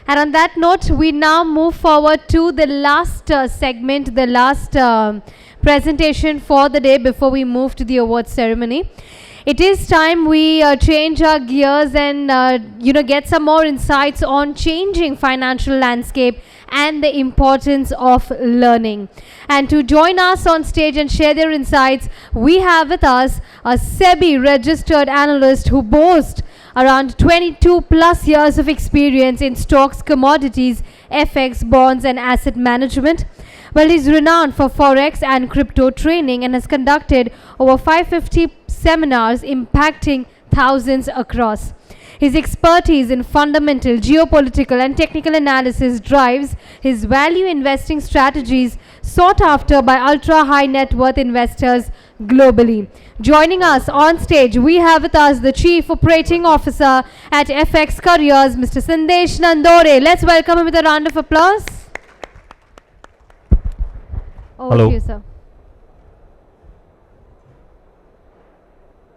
And on that note, we now move forward to the last segment, the last presentation for the day before we move to the award ceremony. It is time we change our gears and get some more insights on changing financial landscape and the importance of learning. And to join us on stage and share their insights, we have with us a SEBI registered analyst who boasts around 22 plus years of experience in stocks, commodities, FX, bonds and asset management. Well, he's renowned for forex and crypto training and has conducted over 550 seminars impacting thousands across. His expertise in fundamental, geopolitical and technical analysis drives his value investing strategies sought after by ultra-high net worth investors globally. Joining us on stage, we have with us the Chief Operating Officer at FX Careers, Mr. Sandesh Nandore. Let's welcome him with a round of applause. Over to you, sir.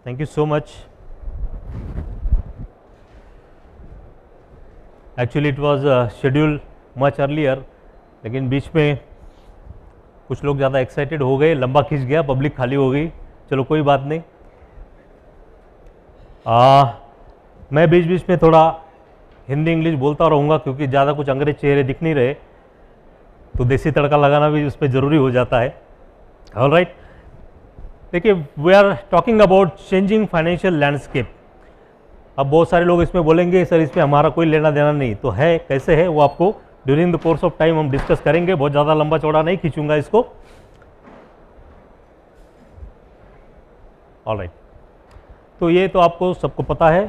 Thank you so much. Actually, it was scheduled much earlier, लेकिन बीच में कुछ लोग ज़्यादा excited हो गए, लंबा खिंच गया, पब्लिक खाली हो गई. चलो कोई बात नहीं. मैं बीच बीच में थोड़ा हिंदी इंग्लिश बोलता रहूँगा क्योंकि ज़्यादा कुछ अंग्रेज चेहरे दिख नहीं रहे, तो देसी तड़का लगाना भी उसमें ज़रूरी हो जाता है. All right. देखिए, we are talking about changing financial landscape. अब बहुत सारे लोग इसमें बोलेंगे सर इसमें हमारा कोई लेना देना नहीं, तो है कैसे है वो आपको during the course of time हम डिस्कस करेंगे. बहुत ज़्यादा लंबा चौड़ा नहीं खींचूंगा इसको. All right. तो ये तो आपको सबको पता है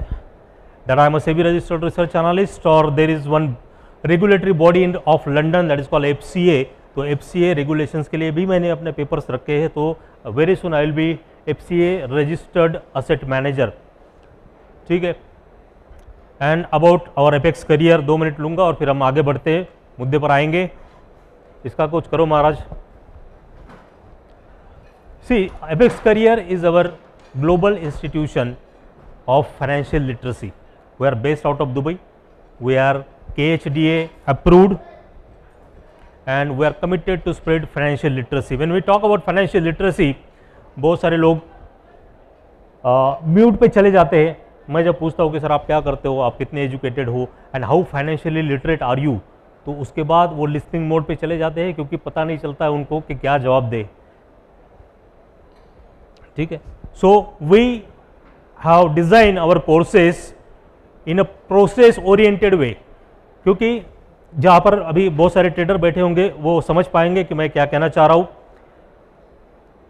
that I am a SEBI registered research analyst और there is one regulatory body of London that is called FCA. तो FCA रेगुलेशंस के लिए भी मैंने अपने पेपर्स रखे हैं. तो very soon I will be FCA registered asset manager. ठीक है. And about our apex career 2 मिनट लूँगा और फिर हम आगे बढ़ते मुद्दे पर आएंगे. इसका कुछ करो महाराज. See, Apex Career is our global institution of financial literacy. We are based out of Dubai. We are KHDA approved and we are committed to spread financial literacy. When we talk about financial literacy, बहुत सारे लोग mute पे चले जाते हैं. मैं जब पूछता हूँ कि सर आप क्या करते हो, आप कितने एजुकेटेड हो and how financially literate are you, तो उसके बाद वो लिस्निंग मोड पे चले जाते हैं क्योंकि पता नहीं चलता है उनको कि क्या जवाब दे. ठीक है. So we have design our courses in a process oriented way, क्योंकि जहाँ पर अभी बहुत सारे ट्रेडर बैठे होंगे वो समझ पाएंगे कि मैं क्या कहना चाह रहा हूँ.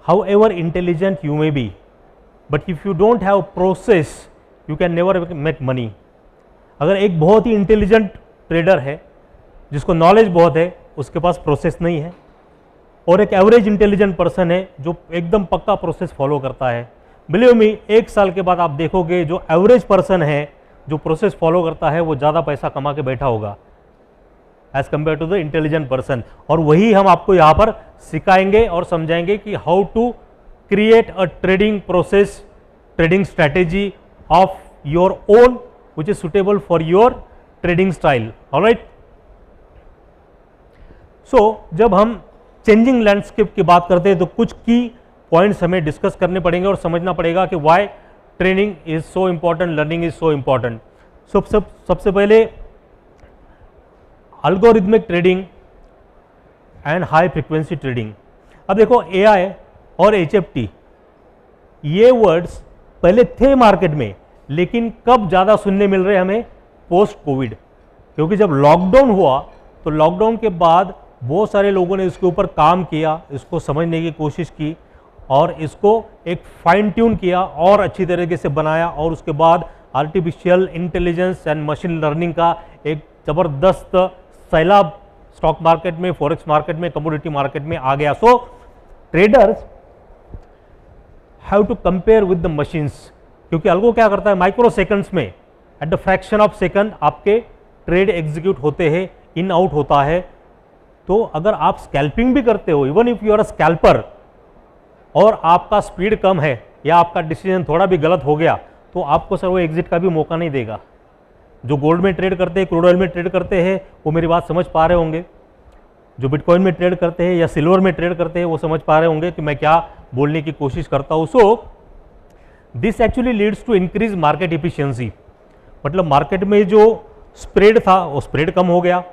How ever intelligent you may be, but if you don't have process you can never make money. अगर एक बहुत ही इंटेलिजेंट ट्रेडर है जिसको नॉलेज बहुत है, उसके पास प्रोसेस नहीं है, और एक एवरेज इंटेलिजेंट पर्सन है जो एकदम पक्का प्रोसेस फॉलो करता है, बिलीव मी 1 साल के बाद आप देखोगे जो एवरेज पर्सन है जो प्रोसेस फॉलो करता है वो ज़्यादा पैसा कमा के बैठा होगा as compare to the intelligent person. और वही हम आपको यहाँ पर सिखाएंगे और समझाएंगे कि how to create a trading process, trading strategy of your own which is suitable for your trading style. Alright. So जब हम चेंजिंग लैंडस्केप की बात करते हैं तो कुछ की पॉइंट्स हमें डिस्कस करने पड़ेंगे और समझना पड़ेगा कि why training is so important, learning is so important. सबसे पहले algorithmic trading and high frequency trading. अब देखो AI और HFT ये वर्ड्स पहले थे मार्केट में, लेकिन कब ज़्यादा सुनने मिल रहे हमें, पोस्ट कोविड. क्योंकि जब लॉकडाउन हुआ तो लॉकडाउन के बाद बहुत सारे लोगों ने इसके ऊपर काम किया, इसको समझने की कोशिश की और इसको एक फाइन ट्यून किया और अच्छी तरीके से बनाया, और उसके बाद artificial intelligence and machine learning का एक ज़बरदस्त सैलाब स्टॉक मार्केट में, फॉरेक्स मार्केट में, कमोडिटी मार्केट में आ गया. So traders have to compare with the machines, क्योंकि अल्गो क्या करता है, माइक्रो सेकंड्स में at the fraction of second आपके ट्रेड एग्जीक्यूट होते हैं, इन आउट होता है. तो अगर आप स्कैल्पिंग भी करते हो, even if you are a scalper, और आपका स्पीड कम है या आपका डिसीजन थोड़ा भी गलत हो गया, तो आपको सर वो एग्जिट का भी मौका नहीं देगा. जो गोल्ड में ट्रेड करते हैं, क्रूड ऑयल में ट्रेड करते हैं, वो मेरी बात समझ पा रहे होंगे। जो बिटकॉइन में ट्रेड करते हैं या सिल्वर में ट्रेड करते हैं, वो समझ पा रहे होंगे कि मैं क्या बोलने की कोशिश करता हूँ। So this actually leads to increase market efficiency, मतलब मार्केट में जो स्प्रेड था वो स्प्रेड कम हो गया,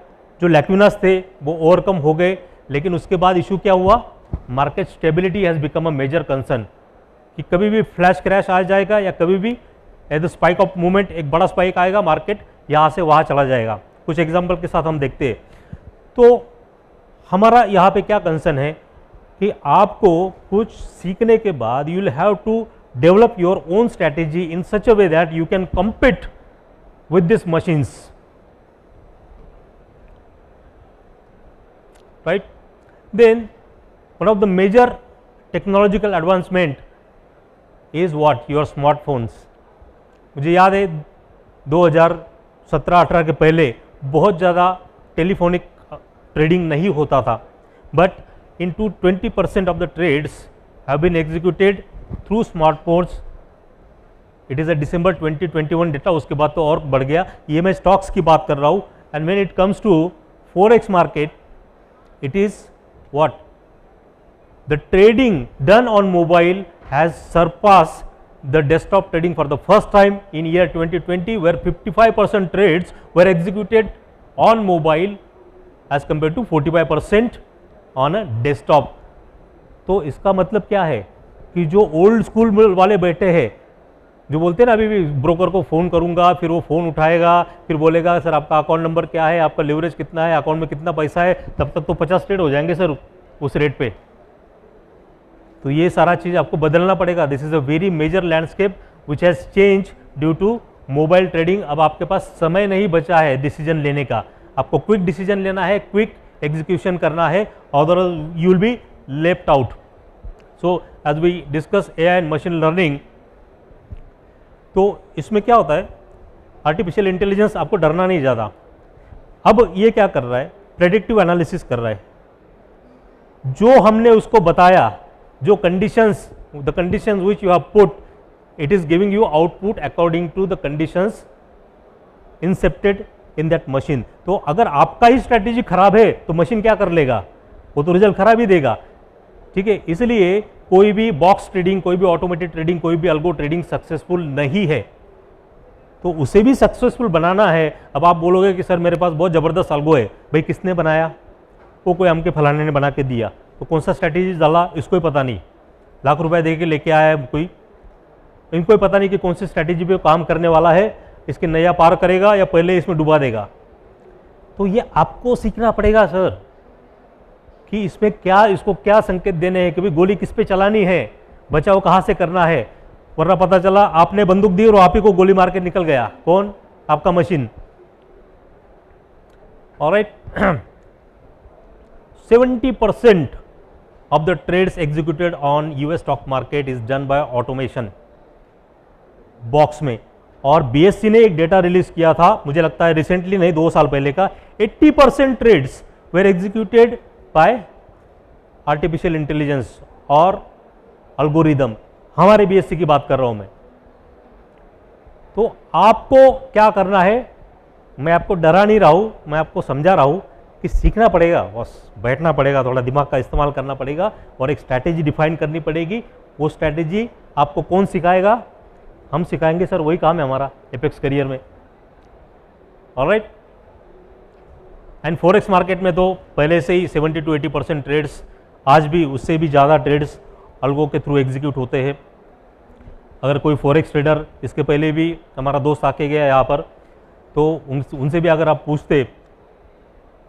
जो लैक्यूनास थे वो ओवरकम हो गए। लेकिन उसके बाद इशू क्या हुआ, market stability has become a major concern, कि कभी भी फ्लैश क्रैश आ जाएगा या कभी भी at the spike of movement एक बड़ा स्पाइक आएगा, मार्केट यहाँ से वहाँ चला जाएगा। कुछ एग्जाम्पल के साथ हम देखते हैं। तो हमारा यहाँ पे क्या कंसर्न है कि आपको कुछ सीखने के बाद you will have to develop your own strategy in such a way that you can compete with these machines, right? Then one of the major technological advancement is what? Your smartphones. मुझे याद है 2017-18 के पहले बहुत ज़्यादा telephonic trading नहीं होता था, but into 20% of the trades have been executed through smartphones. It is a December 2021 data, उसके बाद तो और बढ़ गया। ये मैं स्टॉक्स की बात कर रहा हूँ। And when it comes to forex market, it is what, the trading done on mobile has surpass the desktop trading for the first time in year 2020, where 55% trades were executed on mobile as compare to 45% on a desktop. तो इसका मतलब क्या है कि जो old school वाले बैठे हैं, जो बोलते हैं ना अभी भी ब्रोकर को फ़ोन करूंगा, फिर वो फ़ोन उठाएगा, फिर बोलेगा सर आपका अकाउंट नंबर क्या है, आपका लेवरेज कितना है, अकाउंट में कितना पैसा है, तब तक तो 50 ट्रेड हो जाएंगे सर उस रेट पे। तो ये सारा चीज़ आपको बदलना पड़ेगा। This is a very major landscape which has change due to mobile trading. अब आपके पास समय नहीं बचा है डिसीजन लेने का, आपको क्विक डिसीजन लेना है, क्विक एग्जीक्यूशन करना है, otherwise you will be left out. So as we discuss AI and machine learning, तो इसमें क्या होता है, आर्टिफिशियल इंटेलिजेंस आपको डरना नहीं ज़्यादा। अब ये क्या कर रहा है, प्रेडिक्टिव एनालिसिस कर रहा है। जो हमने उसको बताया, जो conditions, the conditions which you have put, it is giving you output according to the conditions incepted in that machine. तो अगर आपका ही स्ट्रैटेजी खराब है तो मशीन क्या कर लेगा, वो तो रिजल्ट खराब ही देगा। ठीक है, इसलिए कोई भी बॉक्स ट्रेडिंग, कोई भी ऑटोमेटेड ट्रेडिंग, कोई भी अल्गो ट्रेडिंग सक्सेसफुल नहीं है। तो उसे भी सक्सेसफुल बनाना है। अब आप बोलोगे कि सर मेरे पास बहुत ज़बरदस्त अल्गो है, भाई किसने बनाया, वो कोई हमके फलाने ने बना के दिया, तो कौन सा स्ट्रैटेजी डाला इसको ही पता नहीं, लाख रुपए दे के लेके आया है कोई, इनको ही पता नहीं कि कौन सी स्ट्रैटेजी पे काम करने वाला है, इसके नया पार करेगा या पहले इसमें डुबा देगा। तो ये आपको सीखना पड़ेगा सर कि इसमें क्या, इसको क्या संकेत देने हैं, कि भाई गोली किस पे चलानी है, बचाव कहाँ से करना है। वरना पता चला आपने बंदूक दी और आप ही को गोली मार के निकल गया, कौन, आपका machine. Alright, 70% of the trades executed on US stock market is done by automation box में। और BSE ने एक डेटा रिलीज किया था, मुझे लगता है रिसेंटली नहीं, 2 साल पहले का, 80% trades were executed by artificial intelligence और अल्गोरिदम। हमारे BSE की बात कर रहा हूं मैं। तो आपको क्या करना है, मैं आपको डरा नहीं रहा हूं, मैं आपको समझा रहा हूं कि सीखना पड़ेगा, बस बैठना पड़ेगा, थोड़ा दिमाग का इस्तेमाल करना पड़ेगा और एक स्ट्रैटेजी डिफाइन करनी पड़ेगी। वो स्ट्रैटेजी आपको कौन सिखाएगा, हम सिखाएंगे सर, वही काम है हमारा एपेक्स करियर में। ऑलराइट, एंड फॉरेक्स मार्केट में तो पहले से ही 70 to 80% ट्रेड्स, आज भी उससे भी ज़्यादा ट्रेड्स अल्गो के थ्रू एग्जीक्यूट होते हैं। अगर कोई फॉरेक्स ट्रेडर, इसके पहले भी हमारा दोस्त आके गया यहाँ पर, तो उनसे भी अगर आप पूछते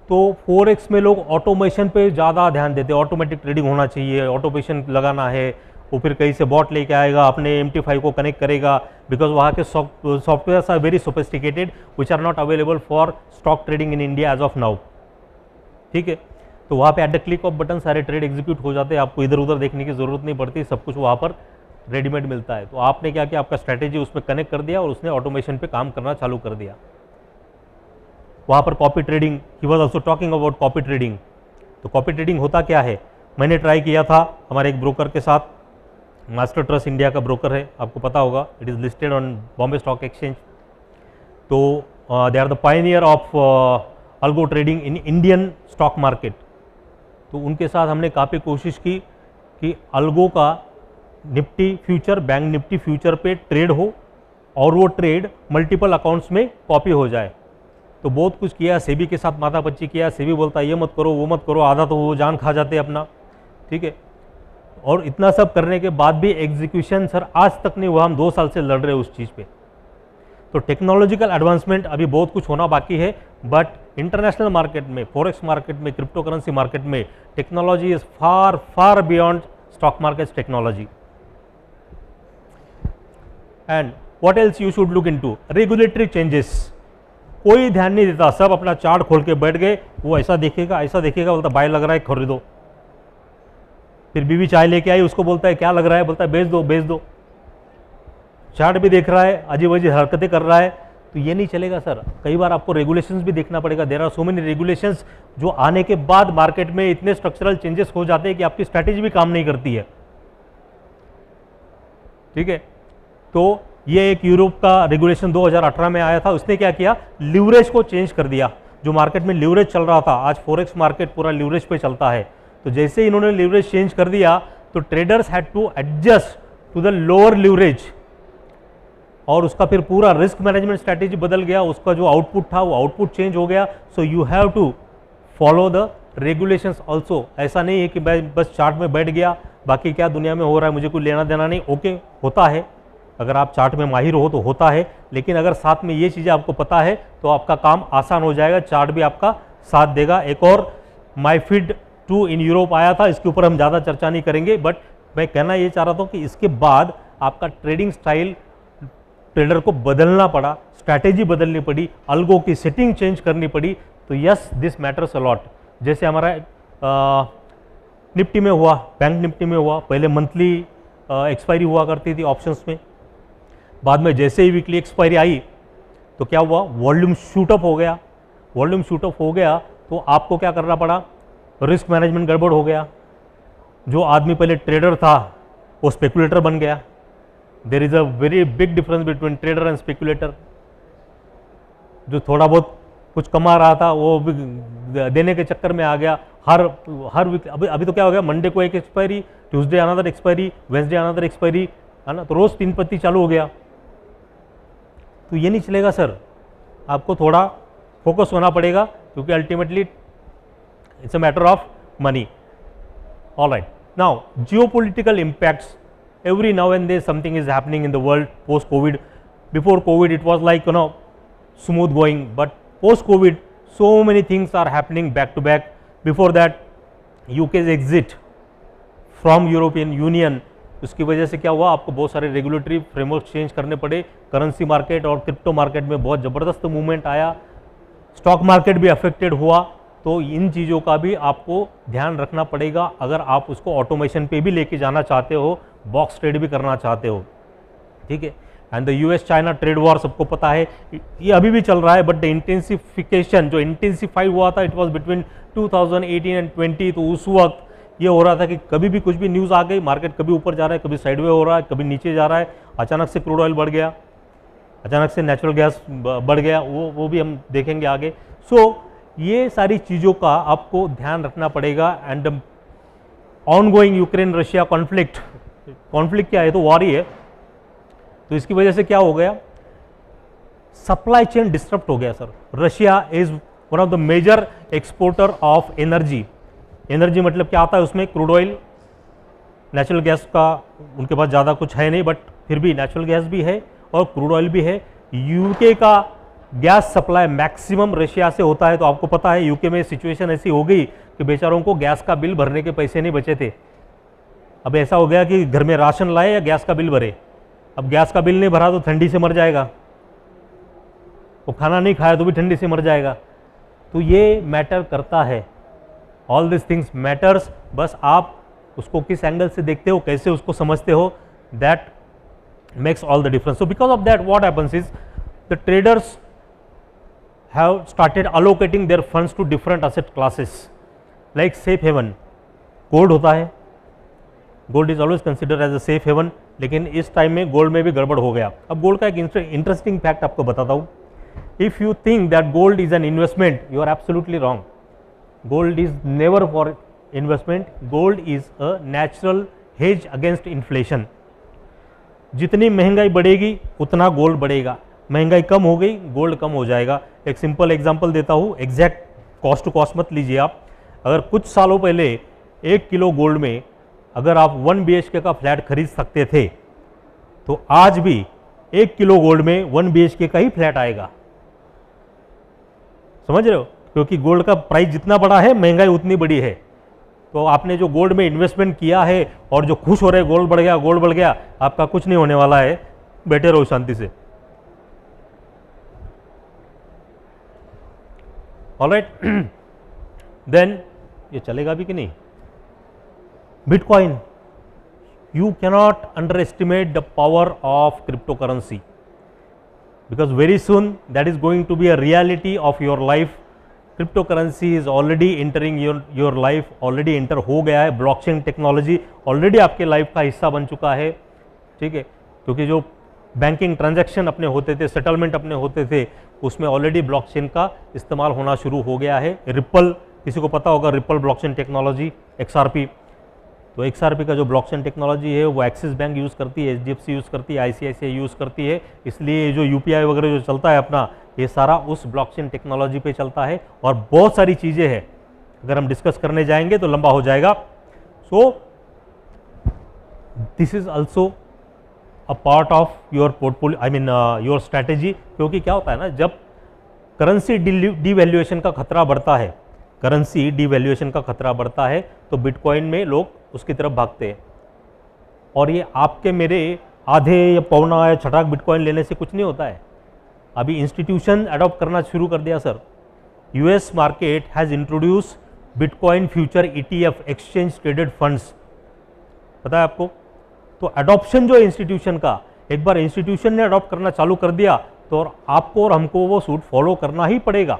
तो फॉरेक्स में लोग ऑटोमेशन पे ज़्यादा ध्यान देते हैं। ऑटोमेटिक ट्रेडिंग होना चाहिए, ऑटोमेशन लगाना है, वो फिर कहीं से बॉट लेके आएगा, अपने MT5 को कनेक्ट करेगा, बिकॉज वहाँ के softwares are very sophisticated which are not available for stock trading in India as of now. ठीक है, तो वहाँ पे at the click of button सारे ट्रेड एग्जीक्यूट हो जाते हैं, आपको इधर उधर देखने की ज़रूरत नहीं पड़ती, सब कुछ वहाँ पर रेडीमेड मिलता है। तो आपने क्या किया, आपका स्ट्रैटेजी उसमें कनेक्ट कर दिया और उसने ऑटोमेशन पे काम करना चालू कर दिया। वहाँ पर copy trading, he was also talking about copy trading. तो कॉपी ट्रेडिंग होता क्या है, मैंने ट्राई किया था हमारे एक ब्रोकर के साथ, मास्टर ट्रस्ट इंडिया का ब्रोकर है, आपको पता होगा, it is listed on Bombay Stock Exchange. तो they are the pioneer of algo trading in Indian stock market. तो उनके साथ हमने काफ़ी कोशिश की कि अल्गो का Nifty future, bank Nifty future पे ट्रेड हो और वो ट्रेड मल्टीपल अकाउंट्स में कॉपी हो जाए। तो बहुत कुछ किया, सेबी के साथ माथापच्ची किया, सेबी बोलता है ये मत करो वो मत करो, आधा तो वो जान खा जाते अपना, ठीक है। और इतना सब करने के बाद भी एग्जीक्यूशन सर आज तक नहीं हुआ, हम 2 साल से लड़ रहे हैं उस चीज़ पे। तो टेक्नोलॉजिकल एडवांसमेंट अभी बहुत कुछ होना बाकी है, बट इंटरनेशनल मार्केट में, फॉरेक्स मार्केट में, क्रिप्टो करेंसी मार्केट में technology is far far beyond stock market technology. And what else you should look into? Regulatory changes. कोई ध्यान नहीं देता, सब अपना चार्ट खोल के बैठ गए, वो ऐसा देखेगा बोलता बाय लग रहा है खरीदो। फिर बीवी चाय लेके आई, उसको बोलता है क्या लग रहा है, बोलता है बेच दो। चार्ट भी देख रहा है, अजीब अजीब हरकतें कर रहा है, तो ये नहीं चलेगा सर। कई बार आपको रेगुलेशंस भी देखना पड़ेगा। There are so many regulations जो आने के बाद मार्केट में इतने स्ट्रक्चरल चेंजेस हो जाते हैं कि आपकी स्ट्रैटेजी भी काम नहीं करती है, ठीक है। तो ये एक यूरोप का रेगुलेशन 2018 में आया था, उसने क्या किया, लीवरेज को चेंज कर दिया। जो मार्केट में लीवरेज चल रहा था, आज फॉरेक्स मार्केट पूरा लीवरेज पे चलता है, तो जैसे ही इन्होंने लीवरेज चेंज कर दिया तो traders had to adjust to the lower leverage, और उसका फिर पूरा रिस्क मैनेजमेंट स्ट्रैटेजी बदल गया, उसका जो आउटपुट था वो आउटपुट चेंज हो गया। So you have to follow the regulations also. ऐसा नहीं है कि मैं बस चार्ट में बैठ गया, बाकी क्या दुनिया में हो रहा है मुझे कोई लेना देना नहीं। ओके, होता है, अगर आप चार्ट में माहिर हो तो होता है, लेकिन अगर साथ में ये चीज़ें आपको पता है तो आपका काम आसान हो जाएगा, चार्ट भी आपका साथ देगा। एक और माइफिड 2 इन यूरोप आया था, इसके ऊपर हम ज़्यादा चर्चा नहीं करेंगे, बट मैं कहना ये चाह रहा था कि इसके बाद आपका ट्रेडिंग स्टाइल ट्रेडर को बदलना पड़ा, स्ट्रैटेजी बदलनी पड़ी, अल्गो की सेटिंग चेंज करनी पड़ी। तो yes, this matters a lot. जैसे हमारा निफ्टी में हुआ, बैंक निफ्टी में हुआ, पहले मंथली एक्सपायरी हुआ करती थी ऑप्शंस में, बाद में जैसे ही वीकली एक्सपायरी आई तो क्या हुआ, वॉल्यूम शूटअप हो गया। वॉल्यूम शूटअप हो गया तो आपको क्या करना पड़ा, रिस्क मैनेजमेंट गड़बड़ हो गया। जो आदमी पहले ट्रेडर था वो स्पेकुलेटर बन गया। There is a very big difference between trader and speculator. जो थोड़ा बहुत कुछ कमा रहा था वो भी देने के चक्कर में आ गया। हर वीक अभी तो क्या हो गया, मंडे को एक expiry, Tuesday another expiry, Wednesday another expiry, है ना, तो रोज 3 पत्ती चालू हो गया। तो ये नहीं चलेगा सर, आपको थोड़ा फोकस होना पड़ेगा, क्योंकि ultimately it's a matter of money. Alright, now geopolitical impacts. Every now and then something is happening in the world post COVID. Before COVID it was like, smooth going, but post COVID so many things are happening back to back. Before that UK's exit from European Union, उसकी वजह से क्या हुआ, आपको बहुत सारे regulatory framework change करने पड़े। करेंसी मार्केट और क्रिप्टो मार्केट में बहुत ज़बरदस्त मूवमेंट आया, स्टॉक मार्केट भी अफेक्टेड हुआ। तो इन चीज़ों का भी आपको ध्यान रखना पड़ेगा अगर आप उसको ऑटोमेशन पे भी लेके जाना चाहते हो, बॉक्स ट्रेड भी करना चाहते हो, ठीक है। And the US China trade war सबको पता है, ये अभी भी चल रहा है, बट द इंटेंसिफिकेशन जो इंटेंसिफाई हुआ था इट वाज बिटवीन 2018 एंड 20। तो उस वक्त ये हो रहा था कि कभी भी कुछ भी न्यूज़ आ गई, मार्केट कभी ऊपर जा रहा है, कभी साइडवे हो रहा है, कभी नीचे जा रहा है। अचानक से क्रूड ऑयल बढ़ गया, अचानक से नेचुरल गैस बढ़ गया, वो भी हम देखेंगे आगे। सो ये सारी चीज़ों का आपको ध्यान रखना पड़ेगा। And ongoing Ukraine Russia conflict क्या है, तो वॉर ही है। तो इसकी वजह से क्या हो गया, सप्लाई चेन डिस्टर्ब हो गया sir. Russia is one of the major exporter of energy. Energy मतलब क्या आता है, उसमें क्रूड ऑयल, नेचुरल गैस का उनके पास ज़्यादा कुछ है नहीं, बट फिर भी नेचुरल गैस भी है और क्रूड ऑयल भी है। यूके का गैस सप्लाई मैक्सिमम रशिया से होता है। तो आपको पता है यूके में सिचुएशन ऐसी हो गई कि बेचारों को गैस का बिल भरने के पैसे नहीं बचे थे। अब ऐसा हो गया कि घर में राशन लाए या गैस का बिल भरे। अब गैस का बिल नहीं भरा तो ठंडी से मर जाएगा, वो खाना नहीं खाया तो भी ठंडी से मर जाएगा। तो ये मैटर करता है, ऑल दिस थिंग्स मैटर्स। बस आप उसको किस एंगल से देखते हो, कैसे उसको समझते हो, that makes all the difference. So because of that what happens is the traders have started allocating their funds to different asset classes like safe haven. Gold होता है, gold is always consider as a safe haven, लेकिन इस time में gold में भी गड़बड़ हो गया। अब गोल्ड का एक इंटरेस्टिंग फैक्ट आपको बताता हूँ। if you think that gold is an investment, you are absolutely wrong. Gold is never for investment. Gold is a natural hedge against inflation. जितनी महंगाई बढ़ेगी उतना गोल्ड बढ़ेगा, महंगाई कम हो गई गोल्ड कम हो जाएगा. एक सिंपल एग्जांपल देता हूँ, एग्जैक्ट कॉस्ट टू कॉस्ट मत लीजिए आप. अगर कुछ सालों पहले 1 किलो गोल्ड में अगर आप 1 BHK का फ्लैट खरीद सकते थे, तो आज भी 1 किलो गोल्ड में 1 BHK का ही फ्लैट आएगा. समझ रहे हो? क्योंकि गोल्ड का प्राइस जितना बड़ा है महंगाई उतनी बड़ी है. तो आपने जो गोल्ड में इन्वेस्टमेंट किया है और जो खुश हो रहे गोल्ड बढ़ गया गोल्ड बढ़ गया, आपका कुछ नहीं होने वाला है. बैठे रहो शांति से. ऑलराइट, देन ये चलेगा भी कि नहीं? Bitcoin, you cannot underestimate the power of cryptocurrency, because very soon that is going to be a reality of your life. Cryptocurrency is already entering your life, already enter हो गया है. Blockchain technology already आपके life का हिस्सा बन चुका है. ठीक है, क्योंकि जो बैंकिंग ट्रांजैक्शन अपने होते थे, सेटलमेंट अपने होते थे, उसमें ऑलरेडी ब्लॉकचेन का इस्तेमाल होना शुरू हो गया है. रिपल, किसी को पता होगा रिपल ब्लॉकचेन टेक्नोलॉजी, XRP. तो XRP का जो ब्लॉकचेन टेक्नोलॉजी है वो एक्सिस बैंक यूज़ करती है, HDFC यूज़ करती है, ICICI यूज़ करती है. इसलिए जो UPI वगैरह जो चलता है अपना, ये सारा उस ब्लॉकचेन टेक्नोलॉजी पे चलता है. और बहुत सारी चीज़ें हैं, अगर हम डिस्कस करने जाएंगे तो लंबा हो जाएगा. So this is also a part of your portfolio, I mean your strategy. क्योंकि क्या होता है ना, जब करेंसी डिवैल्यूएशन का खतरा बढ़ता है, करेंसी डिवैल्यूएशन का खतरा बढ़ता है, तो बिटकॉइन में लोग उसकी तरफ भागते हैं. और ये आपके मेरे आधे या पौना या छटाक बिटकॉइन लेने से कुछ नहीं होता है. अभी इंस्टीट्यूशन अडॉप्ट करना शुरू कर दिया sir. US market has introduce bitcoin future ETF, exchange traded funds. पता है आपको? तो अडॉप्शन जो इंस्टीट्यूशन का, एक बार इंस्टीट्यूशन ने अडॉप्ट करना चालू कर दिया तो और आपको और हमको वो सूट फॉलो करना ही पड़ेगा,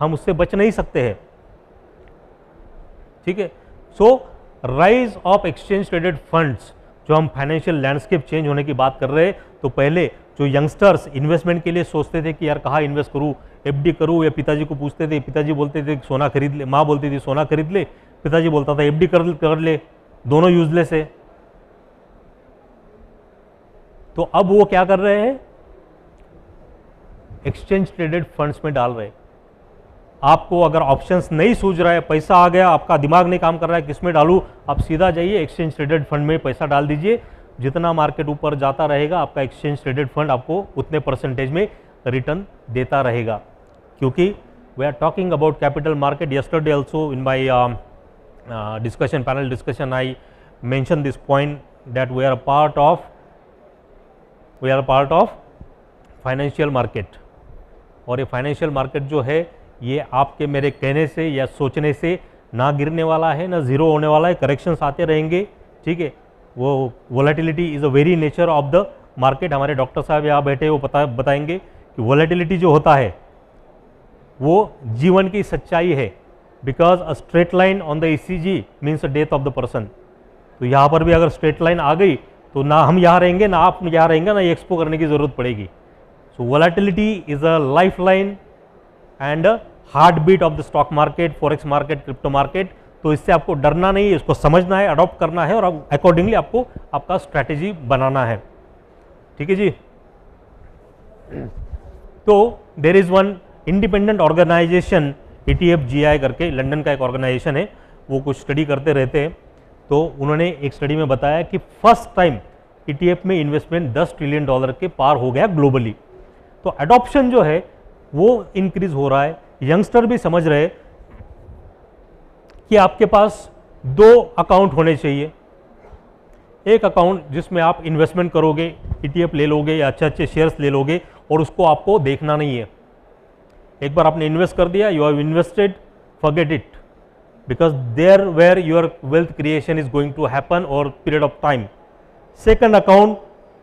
हम उससे बच नहीं सकते हैं. ठीक है. So rise of exchange traded funds, जो हम फाइनेंशियल लैंडस्केप चेंज होने की बात कर रहे हैं, तो पहले जो यंगस्टर्स इन्वेस्टमेंट के लिए सोचते थे कि यार कहाँ इन्वेस्ट करूँ, FD करूँ, या पिताजी को पूछते थे, पिताजी बोलते थे सोना खरीद ले, माँ बोलती थी सोना खरीद ले, पिताजी बोलता था FD कर ले, दोनों यूजलेस है. तो अब वो क्या कर रहे हैं, एक्सचेंज ट्रेडेड फंड्स में डाल रहे हैं. आपको अगर ऑप्शंस नहीं सूझ रहा है, पैसा आ गया, आपका दिमाग नहीं काम कर रहा है किस में डालूं, आप सीधा जाइए एक्सचेंज ट्रेडेड फंड में पैसा डाल दीजिए. जितना मार्केट ऊपर जाता रहेगा आपका एक्सचेंज ट्रेडेड फंड आपको उतने परसेंटेज में रिटर्न देता रहेगा. क्योंकि we are talking about capital market. Yesterday also in my discussion, panel discussion, I mention this point that we are part of financial market. और ये फाइनेंशियल मार्केट जो है ये आपके मेरे कहने से या सोचने से ना गिरने वाला है, ना ज़ीरो होने वाला है. करेक्शंस आते रहेंगे. ठीक है. वो volatility is a very nature of the market. हमारे डॉक्टर साहब यहाँ बैठे वो बताएंगे कि वोलेटिलिटी जो होता है वो जीवन की सच्चाई है. Because a straight line on the ECG means the death of the person. तो यहाँ पर भी अगर स्ट्रेट लाइन आ गई तो ना हम यहाँ रहेंगे, ना आप यहाँ रहेंगे, ना ये एक्सपो करने की ज़रूरत पड़ेगी. So volatility is a life line and heart beat of the stock market, forex market, crypto market. तो इससे आपको डरना नहीं है, इसको समझना है, अडॉप्ट करना है और अकॉर्डिंगली आपको आपका स्ट्रैटेजी बनाना है. ठीक है जी. तो there is one independent organisation ETF GI करके, लंदन का एक ऑर्गेनाइजेशन है, वो कुछ स्टडी करते रहते हैं. तो उन्होंने एक स्टडी में बताया कि फर्स्ट टाइम ETF में इन्वेस्टमेंट $10 ट्रिलियन के पार हो गया ग्लोबली. तो अडॉप्शन जो है वो इंक्रीज हो रहा है. यंगस्टर भी समझ रहे कि आपके पास 2 अकाउंट होने चाहिए. एक अकाउंट जिसमें आप इन्वेस्टमेंट करोगे, ETF ले लोगे या अच्छे अच्छे शेयर्स ले लोगे और उसको आपको देखना नहीं है. एक बार आपने इन्वेस्ट कर दिया, you have invested, forget it, because there where your wealth creation is going to happen over period of time. Second account,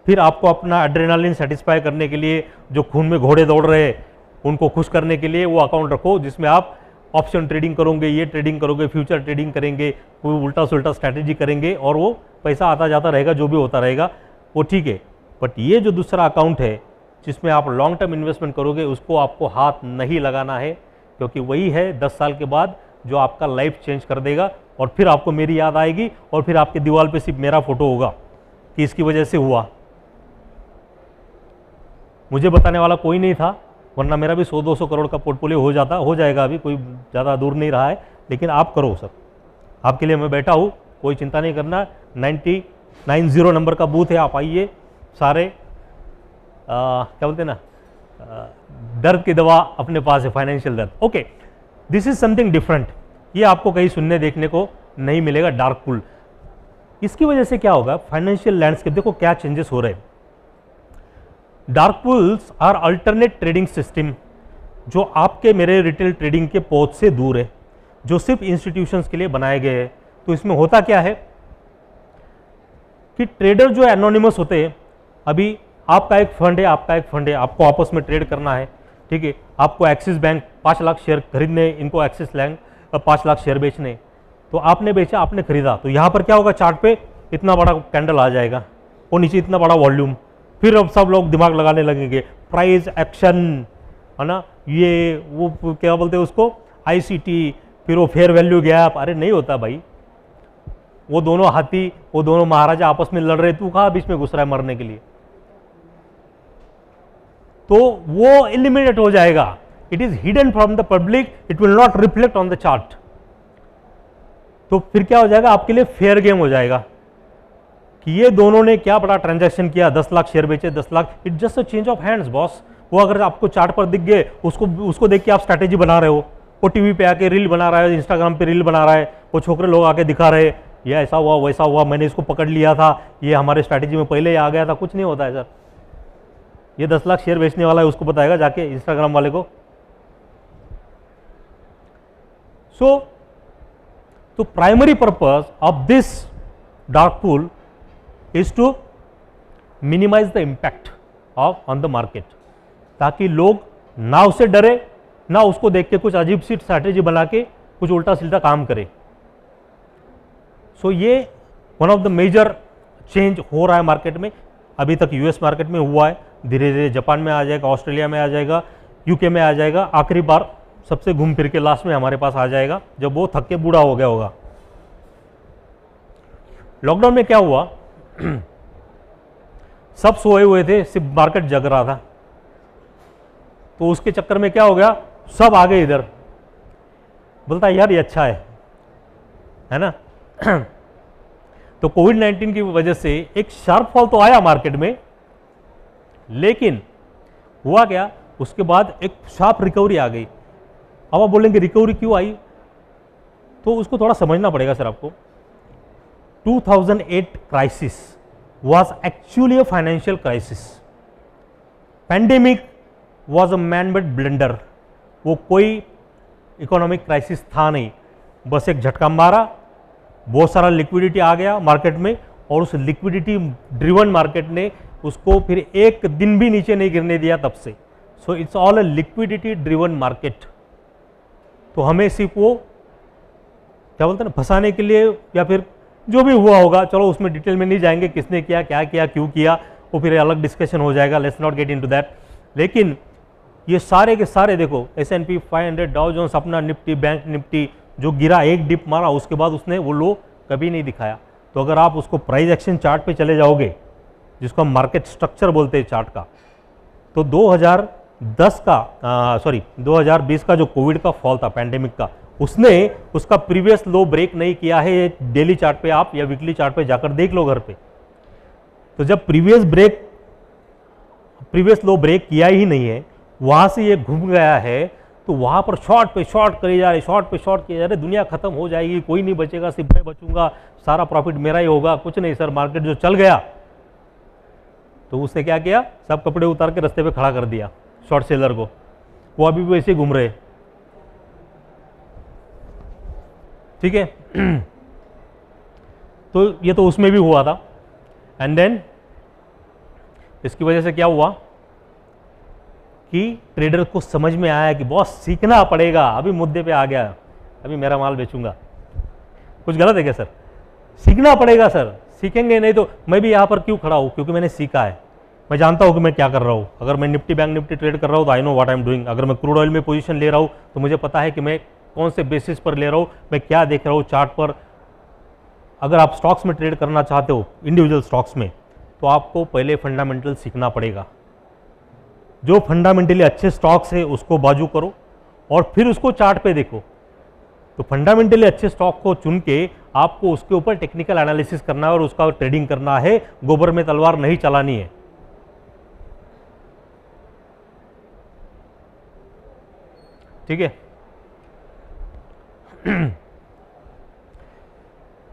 फिर आपको अपना एड्रेनालिन सेटिस्फाई करने के लिए, जो खून में घोड़े दौड़ रहे हैं उनको खुश करने के लिए वो अकाउंट रखो, जिसमें आप ऑप्शन ट्रेडिंग करोगे, ये ट्रेडिंग करोगे, फ्यूचर ट्रेडिंग करेंगे, कोई उल्टा सुल्टा स्ट्रैटेजी करेंगे और वो पैसा आता जाता रहेगा, जो भी होता रहेगा वो ठीक है. बट ये जो दूसरा अकाउंट है जिसमें आप लॉन्ग टर्म इन्वेस्टमेंट करोगे उसको आपको हाथ नहीं लगाना है, क्योंकि वही है 10 साल के बाद जो आपका लाइफ चेंज कर देगा। और फिर आपको मेरी याद आएगी और फिर आपके दीवार पे सिर्फ मेरा फोटो होगा कि इसकी वजह से हुआ। मुझे बताने वाला कोई नहीं था, वरना मेरा भी 100-200 करोड़ का पोर्टफोलियो हो जाएगा, अभी कोई ज़्यादा दूर नहीं रहा है। लेकिन आप करो सर, आपके लिए मैं बैठा हूँ, कोई चिंता नहीं करना। 90 नंबर का बूथ है, आप आइए। सारे क्या बोलते हैं ना, दर्द की दवा अपने पास है, फाइनेंशियल दर्द। Okay, this is something different, ये आपको कहीं सुनने देखने को नहीं मिलेगा, डार्क पूल। इसकी वजह से क्या होगा, फाइनेंशियल लैंडस्केप देखो क्या चेंजेस हो रहे हैं। Dark pools are alternate trading system, जो आपके मेरे रिटेल ट्रेडिंग के पहुंच से दूर है, जो सिर्फ इंस्टीट्यूशंस के लिए बनाए गए हैं। तो इसमें होता क्या है कि ट्रेडर जो एनोनिमस होते हैं, अभी आपका एक फंड है, आपको आपस में ट्रेड करना है, ठीक है। आपको एक्सिस बैंक 5 लाख शेयर खरीदने, इनको एक्सिस बैंक 5 लाख शेयर बेचने, तो आपने बेचा, आपने खरीदा, तो यहाँ पर क्या होगा, चार्ट पे इतना बड़ा कैंडल आ जाएगा और नीचे इतना बड़ा वॉल्यूम। फिर अब सब लोग दिमाग लगाने लगेंगे, प्राइस एक्शन, है ना, ये वो क्या बोलते हैं उसको, ICT, फिर वो फेयर वैल्यू गैप। अरे नहीं होता भाई, वो दोनों हाथी, वो दोनों महाराजा आपस में लड़ रहे, तू कहाँ बीच में घुस रहा है मरने के लिए। तो वो एलिमिनेट हो जाएगा, it is hidden from the public, it will not reflect on the chart. तो फिर क्या हो जाएगा, आपके लिए फेयर गेम हो जाएगा कि ये दोनों ने क्या बड़ा ट्रांजैक्शन किया, 10 लाख शेयर बेचे, 10 lakh, it just a change of hands boss. वो अगर आपको चार्ट पर दिख गए, उसको देख के आप स्ट्रैटेजी बना रहे हो, वो टीवी पे आके रील बना रहा है, इंस्टाग्राम पे रील बना रहा है, वो छोकरे लोग आके दिखा रहे, ये ऐसा हुआ वैसा हुआ, मैंने इसको पकड़ लिया था, ये हमारे स्ट्रैटेजी में पहले ही आ गया था। कुछ नहीं होता है सर, ये 10 लाख शेयर बेचने वाला है, उसको बताएगा जाके इंस्टाग्राम वाले को। तो primary purpose of this dark pool is to minimise the impact on the market, ताकि लोग ना उससे डरे, ना उसको देख के कुछ अजीब सी स्ट्रैटेजी बना के कुछ उल्टा सीधा काम करे। सो ये one of the major change हो रहा है मार्केट में। अभी तक यूएस मार्केट में हुआ है, धीरे धीरे जापान में आ जाएगा, ऑस्ट्रेलिया में आ जाएगा, यूके में आ जाएगा, आखिरी बार सबसे घूम फिर के लास्ट में हमारे पास आ जाएगा जब वो थक के बूढ़ा हो गया होगा। लॉकडाउन में क्या हुआ, सब सोए हुए थे, सिर्फ मार्केट जग रहा था, तो उसके चक्कर में क्या हो गया, सब आ गए इधर। बोलता है यार ये अच्छा है ना। तो कोविड-19 की वजह से एक शार्प फॉल तो आया मार्केट में, लेकिन हुआ क्या, उसके बाद एक शार्प रिकवरी आ गई। अब आप बोलेंगे रिकवरी क्यों आई, तो उसको थोड़ा समझना पड़ेगा सर आपको। 2008 crisis was actually a financial crisis. Pandemic was a man-made blunder. वो कोई इकोनॉमिक क्राइसिस था नहीं, बस एक झटका मारा, बहुत सारा लिक्विडिटी आ गया मार्केट में, और उस लिक्विडिटी ड्रिवन मार्केट ने उसको फिर एक दिन भी नीचे नहीं गिरने दिया तब से। So it's all a liquidity driven market. तो हमें सिर्फ वो क्या बोलते हैं ना, फंसाने के लिए, या फिर जो भी हुआ होगा, चलो उसमें डिटेल में नहीं जाएंगे, किसने किया, क्या किया, क्यों किया, वो फिर अलग डिस्कशन हो जाएगा, let's not get into that. लेकिन ये सारे के सारे देखो, S&P 500, डाउ जोन्स, अपना निफ्टी, बैंक निफ्टी जो गिरा, एक डिप मारा, उसके बाद उसने वो लो कभी नहीं दिखाया। तो अगर आप उसको प्राइस एक्शन चार्ट पे चले जाओगे, जिसको हम मार्केट स्ट्रक्चर बोलते हैं चार्ट का, तो 2020 का जो कोविड का फॉल था, पैंडेमिक का, उसने उसका प्रीवियस लो ब्रेक नहीं किया है। डेली चार्ट पे आप या वीकली चार्ट पे जाकर देख लो घर पे। तो जब प्रीवियस लो ब्रेक किया ही नहीं है, वहां से ये घूम गया है, तो वहां पर शॉर्ट पे शॉर्ट करे जा रहे, शॉर्ट पे शॉर्ट किए जा रहे, दुनिया खत्म हो जाएगी, कोई नहीं बचेगा, सिर्फ मैं बचूंगा, सारा प्रॉफिट मेरा ही होगा। कुछ नहीं सर, मार्केट जो चल गया, तो उसने क्या किया, सब कपड़े उतार के रास्ते पे खड़ा कर दिया शॉर्ट सेलर को, वो अभी भी वैसे घूम रहे। ठीक है। तो ये तो उसमें भी हुआ था। एंड देन इसकी वजह से क्या हुआ कि ट्रेडर को समझ में आया कि बॉस सीखना पड़ेगा, अभी मुद्दे पे आ गया, अभी मेरा माल बेचूंगा। कुछ गलत है क्या सर? सीखना पड़ेगा सर, सीखेंगे नहीं तो मैं भी यहाँ पर क्यों खड़ा हूँ, क्योंकि मैंने सीखा है। मैं जानता हूँ कि मैं क्या कर रहा हूँ। अगर मैं निफ्टी बैंक निफ्टी ट्रेड कर रहा हूँ तो I know what I am doing. अगर मैं क्रूड ऑयल में पोजीशन ले रहा हूँ तो मुझे पता है कि मैं कौन से बेसिस पर ले रहा हूँ, मैं क्या देख रहा हूँ चार्ट पर। अगर आप स्टॉक्स में ट्रेड करना चाहते हो, इंडिविजुअल स्टॉक्स में, तो आपको पहले फंडामेंटल सीखना पड़ेगा। जो फंडामेंटली अच्छे स्टॉक्स है उसको बाजू करो और फिर उसको चार्ट पे देखो। तो फंडामेंटली अच्छे स्टॉक को चुन के आपको उसके ऊपर टेक्निकल एनालिसिस करना है और उसका ट्रेडिंग करना है। गोबर में तलवार नहीं चलानी है। ठीक है।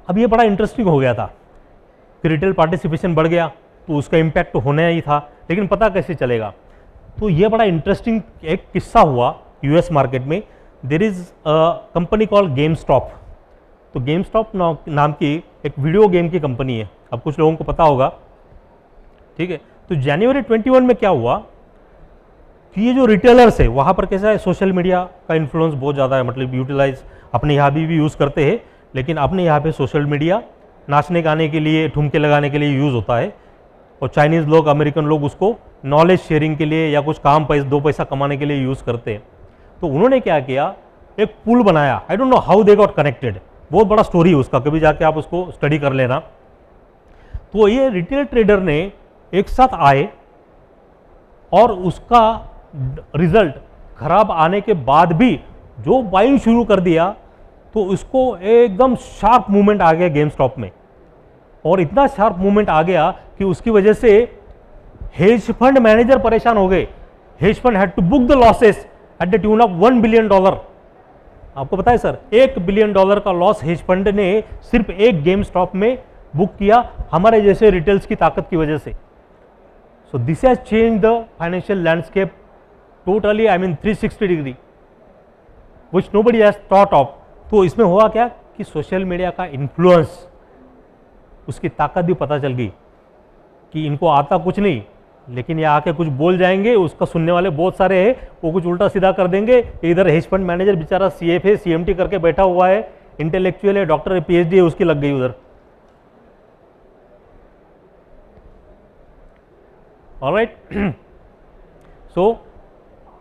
अब ये बड़ा इंटरेस्टिंग हो गया था कि रिटेल पार्टिसिपेशन बढ़ गया तो उसका इम्पैक्ट तो होना ही था, लेकिन पता कैसे चलेगा। तो ये बड़ा इंटरेस्टिंग एक किस्सा हुआ यूएस मार्केट में। There is a company call GameStop. तो गेमस्टॉप नाम की एक वीडियो गेम की कंपनी है, अब कुछ लोगों को पता होगा। ठीक है। तो जनवरी 21 में क्या हुआ कि ये जो रिटेलर्स है वहाँ पर कैसा है, सोशल मीडिया का इन्फ्लुएंस बहुत ज़्यादा है, मतलब यूटिलाइज अपने यहाँ भी यूज़ करते हैं, लेकिन अपने यहाँ पे सोशल मीडिया नाचने गाने के लिए, ठुमके लगाने के लिए यूज़ होता है। और चाइनीज़ लोग, अमेरिकन लोग उसको नॉलेज शेयरिंग के लिए या कुछ काम दो पैसा कमाने के लिए यूज़ करते हैं। तो उन्होंने क्या किया, एक पुल बनाया। I don't know how they got connected, बहुत बड़ा स्टोरी है उसका, कभी जाके आप उसको स्टडी कर लेना। तो ये रिटेल ट्रेडर ने एक साथ आए और उसका रिजल्ट खराब आने के बाद भी जो बाइंग शुरू कर दिया, तो उसको एकदम शार्प मूवमेंट आ गया गेम स्टॉप में। और इतना शार्प मूवमेंट आ गया कि उसकी वजह से हेज फंड मैनेजर परेशान हो गए। Hedge fund had to book the losses at the tune of $1 billion. आपको पता है सर, $1 बिलियन का लॉस हेज फंड ने सिर्फ एक गेम स्टॉप में बुक किया, हमारे जैसे रिटेल्स की ताकत की वजह से। So this has change the financial landscape totally, I mean 360 degree, which nobody has thought of. तो इसमें हुआ क्या कि सोशल मीडिया का इन्फ्लुएंस, उसकी ताकत भी पता चल गई कि इनको आता कुछ नहीं, लेकिन ये आके कुछ बोल जाएंगे, उसका सुनने वाले बहुत सारे हैं, वो कुछ उल्टा सीधा कर देंगे। इधर हेज फंड मैनेजर बेचारा CFA CMT करके बैठा हुआ है, इंटेलेक्चुअल है, डॉक्टर है, PhD है, उसकी लग गई उधर। Alright. So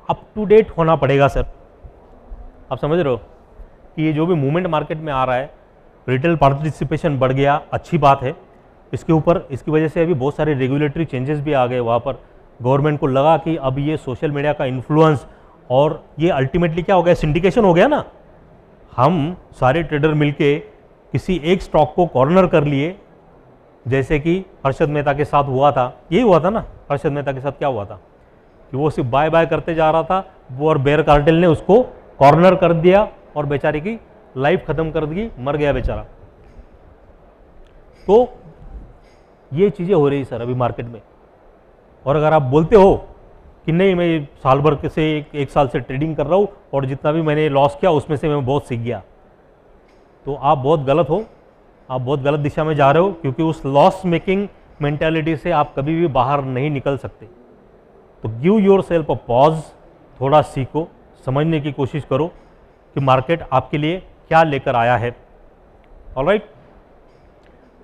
up to date होना पड़ेगा सर। आप समझ रहे हो कि ये जो भी मूवमेंट मार्केट में आ रहा है, रिटेल पार्टिसिपेशन बढ़ गया, अच्छी बात है। इसके ऊपर, इसकी वजह से अभी बहुत सारे रेगुलेटरी चेंजेस भी आ गए। वहाँ पर गवर्नमेंट को लगा कि अब ये सोशल मीडिया का इन्फ्लुएंस, और ये अल्टीमेटली क्या हो गया, सिंडिकेशन हो गया ना। हम सारे ट्रेडर मिलके किसी एक स्टॉक को कॉर्नर कर लिए, जैसे कि हर्षद मेहता के साथ हुआ था। यही हुआ था ना, हर्षद मेहता के साथ क्या हुआ था कि वो सिर्फ बाय बाय करते जा रहा था, वो और बेयर कार्टेल ने उसको कॉर्नर कर दिया और बेचारे की लाइफ खत्म कर दी, मर गया बेचारा। तो ये चीज़ें हो रही सर अभी मार्केट में। और अगर आप बोलते हो कि नहीं, मैं साल भर से एक साल से ट्रेडिंग कर रहा हूँ और जितना भी मैंने लॉस किया उसमें से मैं बहुत सीख गया, तो आप बहुत गलत हो, आप बहुत गलत दिशा में जा रहे हो, क्योंकि उस लॉस मेकिंग मेंटालिटी से आप कभी भी बाहर नहीं निकल सकते। तो give your self a pause, थोड़ा सीखो, समझने की कोशिश करो कि मार्केट आपके लिए क्या लेकर आया है। Alright.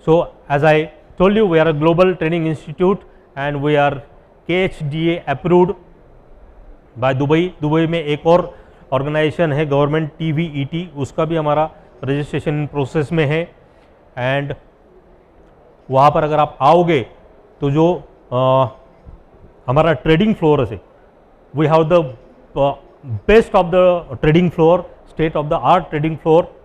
So as I told you, we are a global training institute and we are KHDA approved by Dubai में एक और ऑर्गेनाइजेशन है गवर्नमेंट TVET, उसका भी हमारा रजिस्ट्रेशन प्रोसेस में है। एंड वहाँ पर अगर आप आओगे तो जो हमारा ट्रेडिंग फ्लोर है, we have the best of the trading floor, state of the art trading floor,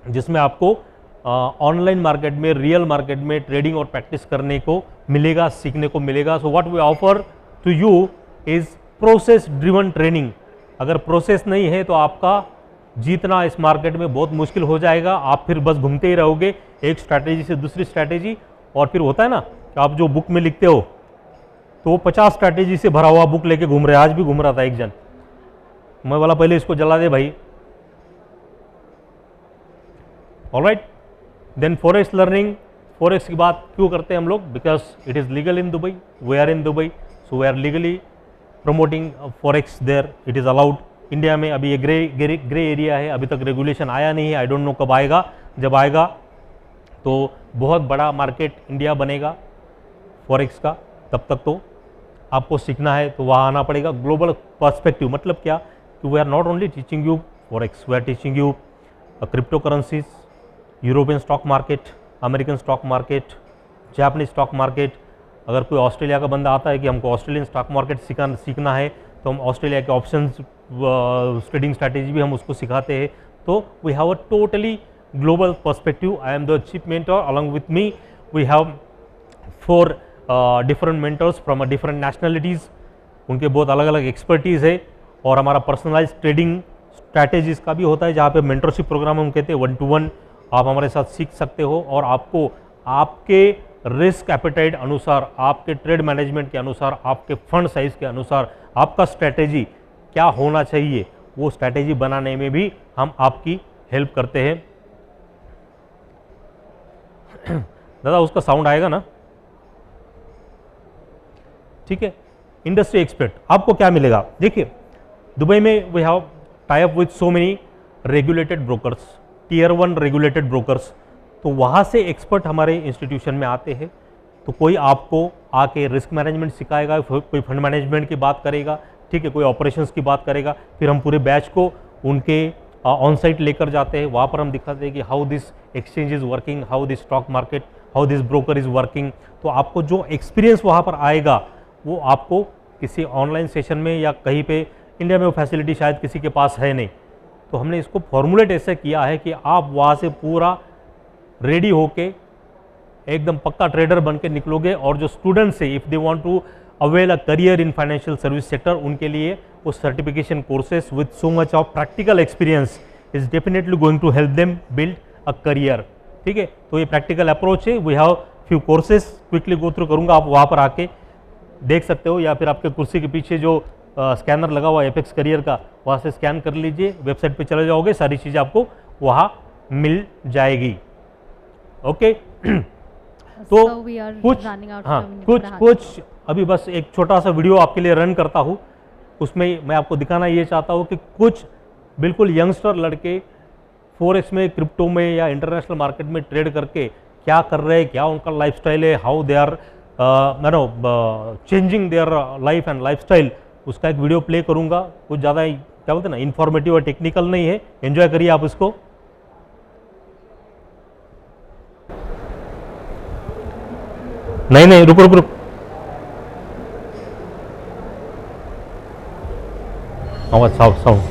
जिसमें आपको ऑनलाइन मार्केट में, रियल मार्केट में ट्रेडिंग और प्रैक्टिस करने को मिलेगा, सीखने को मिलेगा। So what we offer to you is process driven training. अगर प्रोसेस नहीं है तो आपका जीतना इस मार्केट में बहुत मुश्किल हो जाएगा। आप फिर बस घूमते ही रहोगे एक स्ट्रैटेजी से दूसरी स्ट्रैटेजी, और फिर होता है ना कि आप जो बुक में लिखते हो तो वो 50 स्ट्रैटेजी से भरा हुआ बुक लेके घूम रहे। आज भी घूम रहा था एक जन, मैं बोला पहले इसको जला दे भाई। Alright. Then forex learning, forex की बात क्यों करते हैं हम लोग, because it is legal in Dubai, we are in Dubai, so we are legally promoting forex there, it is allowed. India में अभी ये ग्रे एरिया है, अभी तक रेगुलेशन आया नहीं है, आई डोंट नो कब आएगा। जब आएगा तो बहुत बड़ा मार्केट इंडिया बनेगा फॉरेक्स का, तब तक तो आपको सीखना है तो वहाँ आना पड़ेगा। ग्लोबल पर्सपेक्टिव मतलब क्या कि we are not only teaching you forex, we are teaching you crypto currencies, European stock market, American stock market, Japanese stock market. अगर कोई ऑस्ट्रेलिया का बंदा आता है कि हमको ऑस्ट्रेलियन स्टॉक मार्केट सीखना है तो हम ऑस्ट्रेलिया के ऑप्शंस ट्रेडिंग स्ट्रैटेजी भी हम उसको सिखाते हैं। तो we have a totally global perspective. I am the chief mentor, along with me we have 4 different mentors from different nationalities, उनके बहुत अलग अलग एक्सपर्टीज़ है। और हमारा पर्सनलाइज ट्रेडिंग स्ट्रैटेजीज़ का भी होता है, जहाँ पे मेंटरशिप प्रोग्राम हम कहते हैं 1-to-1 आप हमारे साथ सीख सकते हो और आपको आपके रिस्क एपेटाइट अनुसार, आपके ट्रेड मैनेजमेंट के अनुसार, आपके फंड साइज के अनुसार आपका स्ट्रैटेजी क्या होना चाहिए, वो स्ट्रैटेजी बनाने में भी हम आपकी हेल्प करते हैं। दादा उसका साउंड आएगा ना? ठीक है। इंडस्ट्री एक्सपर्ट आपको क्या मिलेगा? देखिए दुबई में we have tie up with so many regulated brokers, Tier 1 regulated brokers. तो वहाँ से एक्सपर्ट हमारे इंस्टीट्यूशन में आते हैं। तो कोई आपको आके रिस्क मैनेजमेंट सिखाएगा, कोई फंड मैनेजमेंट की बात करेगा, ठीक है, कोई ऑपरेशंस की बात करेगा। फिर हम पूरे बैच को उनके ऑन साइट लेकर जाते हैं, वहाँ पर हम दिखाते हैं कि how this exchange is working, how this stock market, how this broker is working. तो आपको जो एक्सपीरियंस वहाँ पर आएगा वो आपको किसी ऑनलाइन सेशन में या कहीं पे, इंडिया में वो फैसिलिटी शायद किसी के पास है नहीं। तो हमने इसको फॉर्मुलेट ऐसे किया है कि आप वहाँ से पूरा रेडी होके एकदम पक्का ट्रेडर बन के निकलोगे। और जो स्टूडेंट्स है, if they want to avail a career in financial service sector, उनके लिए वो certification courses with so much of practical experience is definitely going to help them build a career. ठीक है, तो ये प्रैक्टिकल अप्रोच है। We have few courses, quickly go through करूँगा, आप वहाँ पर आके देख सकते हो, या फिर आपके कुर्सी के पीछे जो स्कैनर लगा हुआ है एपेक्स करियर का, वहाँ से स्कैन कर लीजिए, वेबसाइट पे चले जाओगे, सारी चीज़ें आपको वहाँ मिल जाएगी। ओके तो कुछ अभी बस एक छोटा सा वीडियो आपके लिए रन करता हूँ। उसमें मैं आपको दिखाना ये चाहता हूँ कि कुछ बिल्कुल यंगस्टर लड़के फॉरेक्स में, क्रिप्टो में या इंटरनेशनल मार्केट में ट्रेड करके क्या कर रहे हैं, क्या उनका लाइफस्टाइल है, how they are changing their life and lifestyle, उसका एक वीडियो प्ले करूँगा। कुछ ज़्यादा क्या बोलते हैं ना, इन्फॉर्मेटिव और टेक्निकल नहीं है, एंजॉय करिए आप इसको। नहीं रुक आवाज साउंड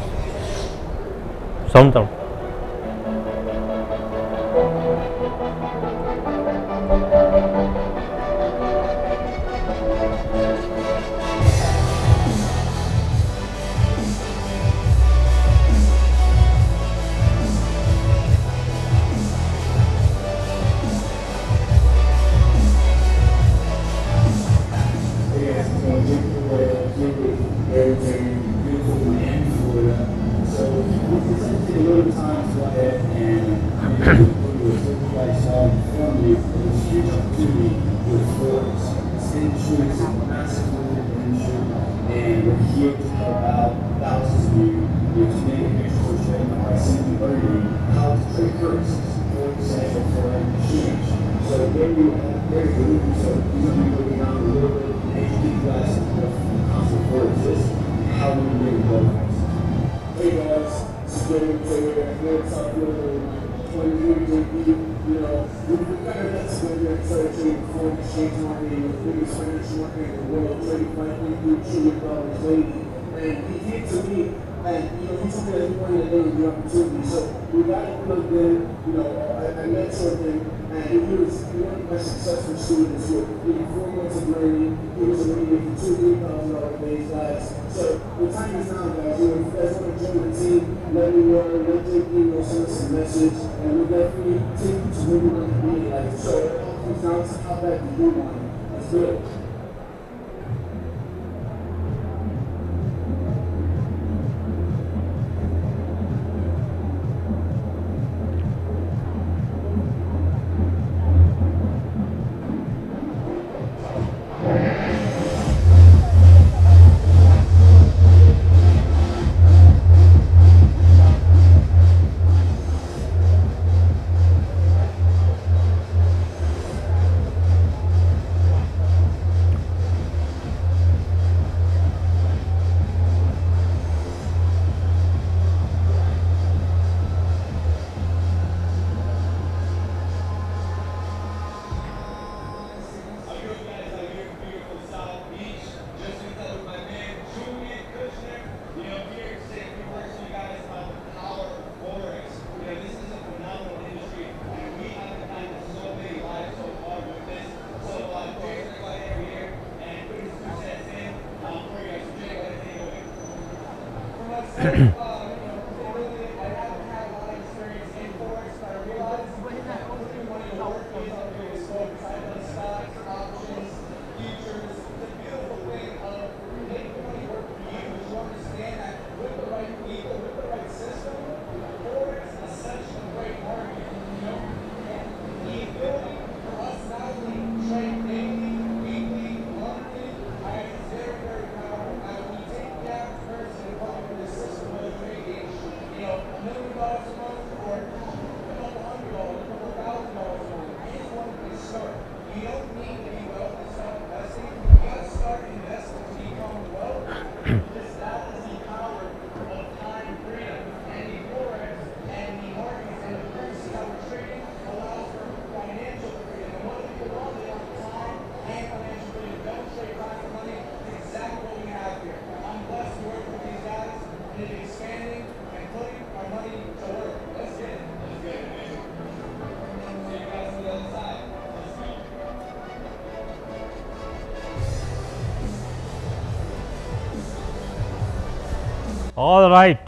ऑल राइट,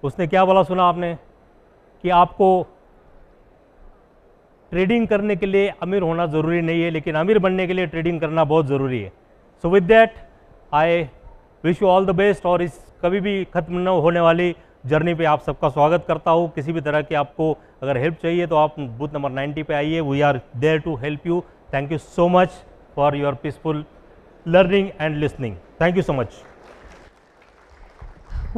उसने क्या बोला सुना आपने कि आपको ट्रेडिंग करने के लिए अमीर होना ज़रूरी नहीं है, लेकिन अमीर बनने के लिए ट्रेडिंग करना बहुत ज़रूरी है। So with that I wish you all the best, और इस कभी भी ख़त्म न होने वाली जर्नी पे आप सबका स्वागत करता हूँ। किसी भी तरह की आपको अगर हेल्प चाहिए तो आप बूथ नंबर 90 पे आइए, we are there to help you. Thank you so much for your peaceful learning and listening. Thank you so much.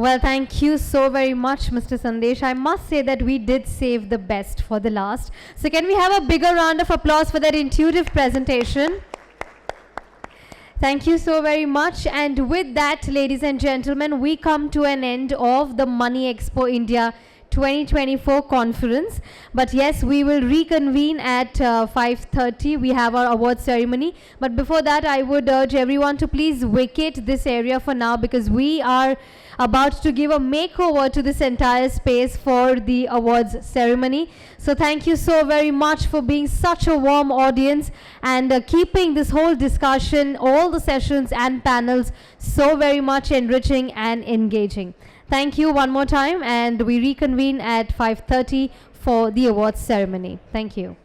Well, thank you so very much, Mr. Sandesh. I must say that we did save the best for the last. So can we have a bigger round of applause for that intuitive presentation? Thank you so very much. And with that, ladies and gentlemen, we come to an end of the Money Expo India 2024 conference. But yes, we will reconvene at 5:30. We have our award ceremony. But before that, I would urge everyone to please vacate this area for now, because we are about to give a makeover to this entire space for the awards ceremony. So thank you so very much for being such a warm audience and keeping this whole discussion, all the sessions and panels so very much enriching and engaging. Thank you one more time, and we reconvene at 5:30 for the awards ceremony. Thank you.